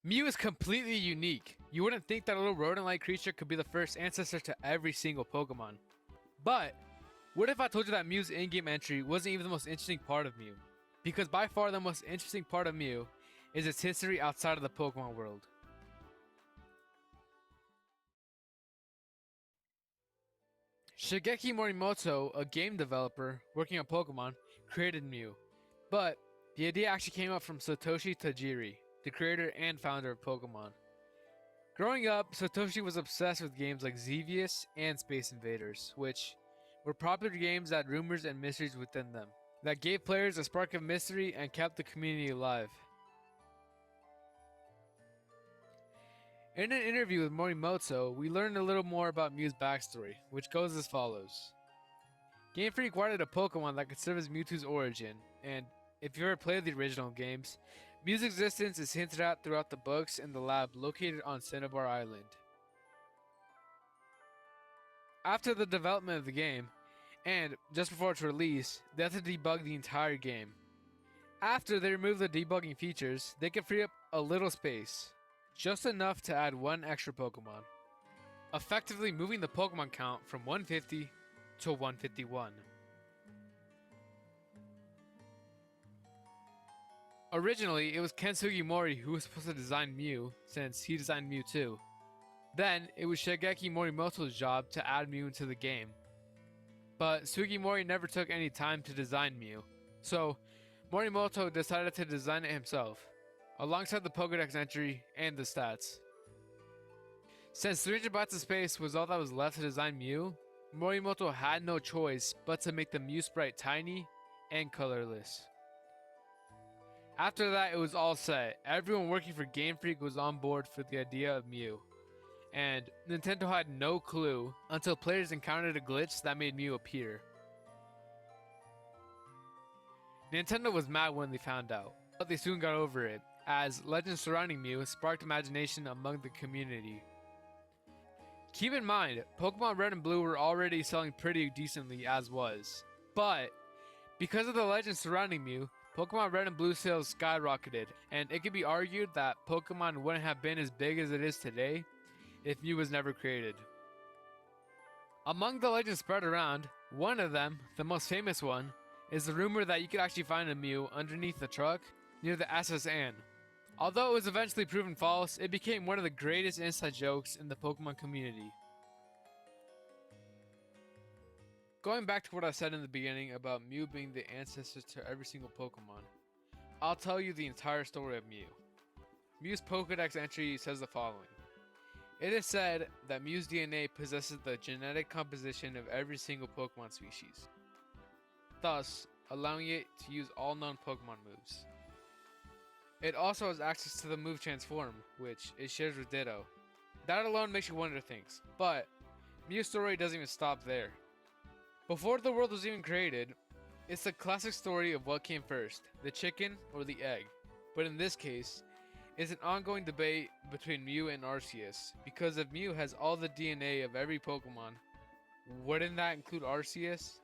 Mew is completely unique. You wouldn't think that a little rodent-like creature could be the first ancestor to every single Pokemon. But, what if I told you that Mew's in-game entry wasn't even the most interesting part of Mew? Because by far the most interesting part of Mew is its history outside of the Pokemon world. Shigeki Morimoto, a game developer working on Pokemon, created Mew. But the idea actually came up from Satoshi Tajiri, the creator and founder of Pokemon. Growing up, Satoshi was obsessed with games like Xevious and Space Invaders, which were popular games that had rumors and mysteries within them, that gave players a spark of mystery and kept the community alive. In an interview with Morimoto, we learned a little more about Mew's backstory, which goes as follows. Game Freak wanted a Pokemon that could serve as Mewtwo's origin, and if you ever played the original games, Mew's existence is hinted at throughout the books in the lab located on Cinnabar Island. After the development of the game, and just before its release, they had to debug the entire game. After they removed the debugging features, they could free up a little space, just enough to add one extra Pokemon, effectively moving the Pokemon count from 150 to 151. Originally, it was Ken Sugimori who was supposed to design Mew, since he designed Mewtwo. Then, it was Shigeki Morimoto's job to add Mew into the game. But Sugimori never took any time to design Mew, so Morimoto decided to design it himself, alongside the Pokédex entry and the stats. Since 300 bytes of space was all that was left to design Mew, Morimoto had no choice but to make the Mew sprite tiny and colorless. After that, it was all set. Everyone working for Game Freak was on board for the idea of Mew, and Nintendo had no clue until players encountered a glitch that made Mew appear. Nintendo was mad when they found out, but they soon got over it, as legends surrounding Mew sparked imagination among the community. Keep in mind, Pokemon Red and Blue were already selling pretty decently as was, but because of the legends surrounding Mew, Pokemon Red and Blue sales skyrocketed, and it could be argued that Pokemon wouldn't have been as big as it is today if Mew was never created. Among the legends spread around, one of them, the most famous one, is the rumor that you could actually find a Mew underneath the truck near the SS Anne. Although it was eventually proven false, it became one of the greatest inside jokes in the Pokemon community. Going back to what I said in the beginning about Mew being the ancestor to every single Pokemon, I'll tell you the entire story of Mew. Mew's Pokédex entry says the following. It is said that Mew's DNA possesses the genetic composition of every single Pokemon species, thus allowing it to use all known Pokemon moves. It also has access to the move Transform, which it shares with Ditto. That alone makes you wonder things, but Mew's story doesn't even stop there. Before the world was even created, it's the classic story of what came first, the chicken or the egg. But in this case, it's an ongoing debate between Mew and Arceus, because if Mew has all the DNA of every Pokemon, wouldn't that include Arceus?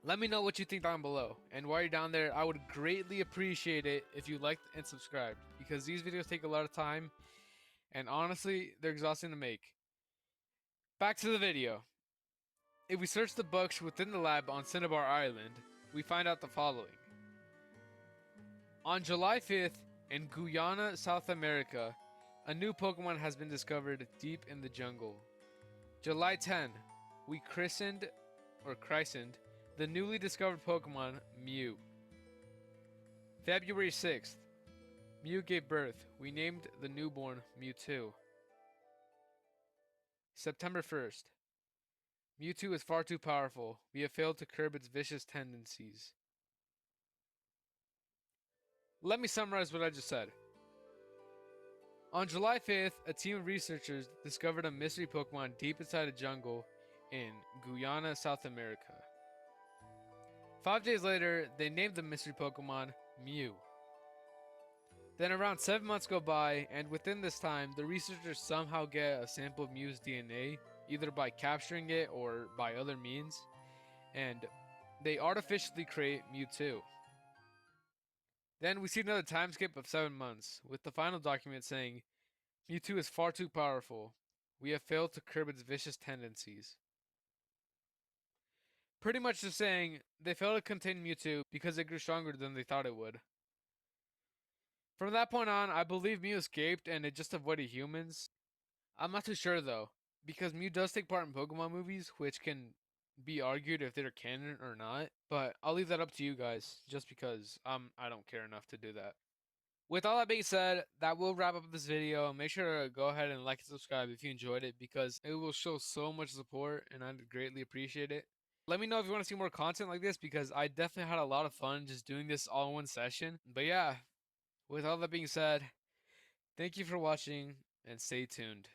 Let me know what you think down below, and while you're down there, I would greatly appreciate it if you liked and subscribed, because these videos take a lot of time, and honestly, they're exhausting to make. Back to the video. If we search the books within the lab on Cinnabar Island, we find out the following. On July 5th, in Guyana, South America, a new Pokemon has been discovered deep in the jungle. July 10, we christened the newly discovered Pokemon Mew. February 6th, Mew gave birth. We named the newborn Mewtwo. September 1st, Mewtwo is far too powerful. We have failed to curb its vicious tendencies. Let me summarize what I just said. On July 5th, a team of researchers discovered a mystery Pokemon deep inside a jungle in Guyana, South America. 5 days later, they named the mystery Pokemon Mew. Then around 7 months go by, and within this time, the researchers somehow get a sample of Mew's DNA, either by capturing it or by other means, and they artificially create Mewtwo. Then we see another time skip of 7 months, with the final document saying, Mewtwo is far too powerful. We have failed to curb its vicious tendencies. Pretty much just saying they failed to contain Mewtwo because it grew stronger than they thought it would. From that point on, I believe Mew escaped and it just avoided humans. I'm not too sure though, because Mew does take part in Pokemon movies, which can be argued if they're canon or not. But I'll leave that up to you guys, just because I don't care enough to do that. With all that being said, that will wrap up this video. Make sure to go ahead and like and subscribe if you enjoyed it, because it will show so much support and I'd greatly appreciate it. Let me know if you want to see more content like this, because I definitely had a lot of fun just doing this all in one session. But yeah, with all that being said, thank you for watching and stay tuned.